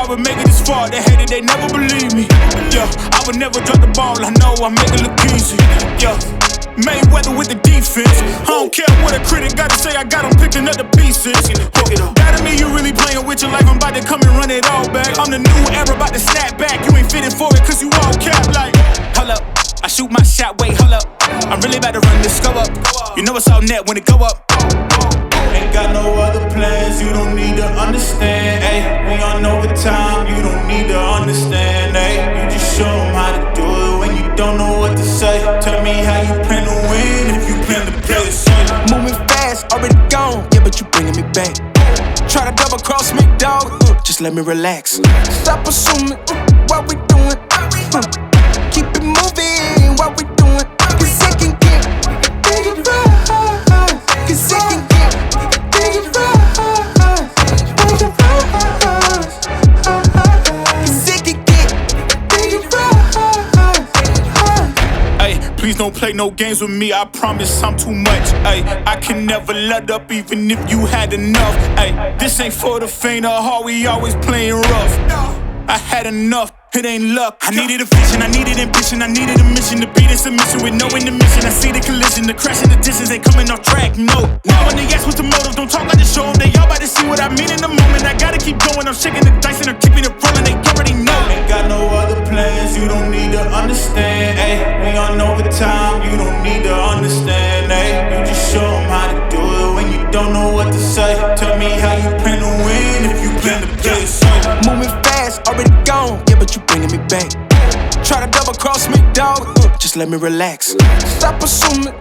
would make it this far. They hated, they never believe me. Yeah, I would never drop the ball. I know I make it look easy. Yeah. Mayweather with the defense. I don't care what a critic gotta say, I got them picking up the pieces. That to me, you really playing with your life. I'm about to come and run it all back. I'm the new era, about to snap back. You ain't fitting for it, cause you all cap like. Hold up, I shoot my shot, wait, hold up. I'm really about to run this go up. You know it's all net when it go up. Ain't got no other plans, you don't need to understand. Ay, we on overtime, you don't need to understand. Ay, you just show them how to do it when you don't know what to say. Tell me how you plan to win if you plan to play the same. Moving fast, already gone, yeah, but you bringing me back. Try to double cross me, dog, just let me relax. Stop assuming what we doing. Keep it moving, what we doing. Cause it can get dangerous. Cause it can get dangerous. Cause it can get dangerous. Ay, please don't play no games with me, I promise I'm too much. Ay, I can never let up even if you had enough. Ay, this ain't for the faint of heart, we always playing rough. I had enough, it ain't luck. I needed a vision, I needed ambition, I needed a mission to beat in submission with no intermission. I see the collision, the crash in the distance, they coming off track, no. Now when they ask what's the motive, don't talk like the show. They all about to see what I mean in the moment. I gotta keep going, I'm shaking the dice and I'm keeping it rolling. They already know. Ain't got no other plans, you don't need to understand. Ay, we on overtime, you don't need to understand. Ay, you just show them how to do it when you don't know what to say. Tell me how you plan to win if you plan to play the same. Moving fast, already gone, yeah, but you bringing me back. Try to double cross me, dog, just let me relax. Stop assuming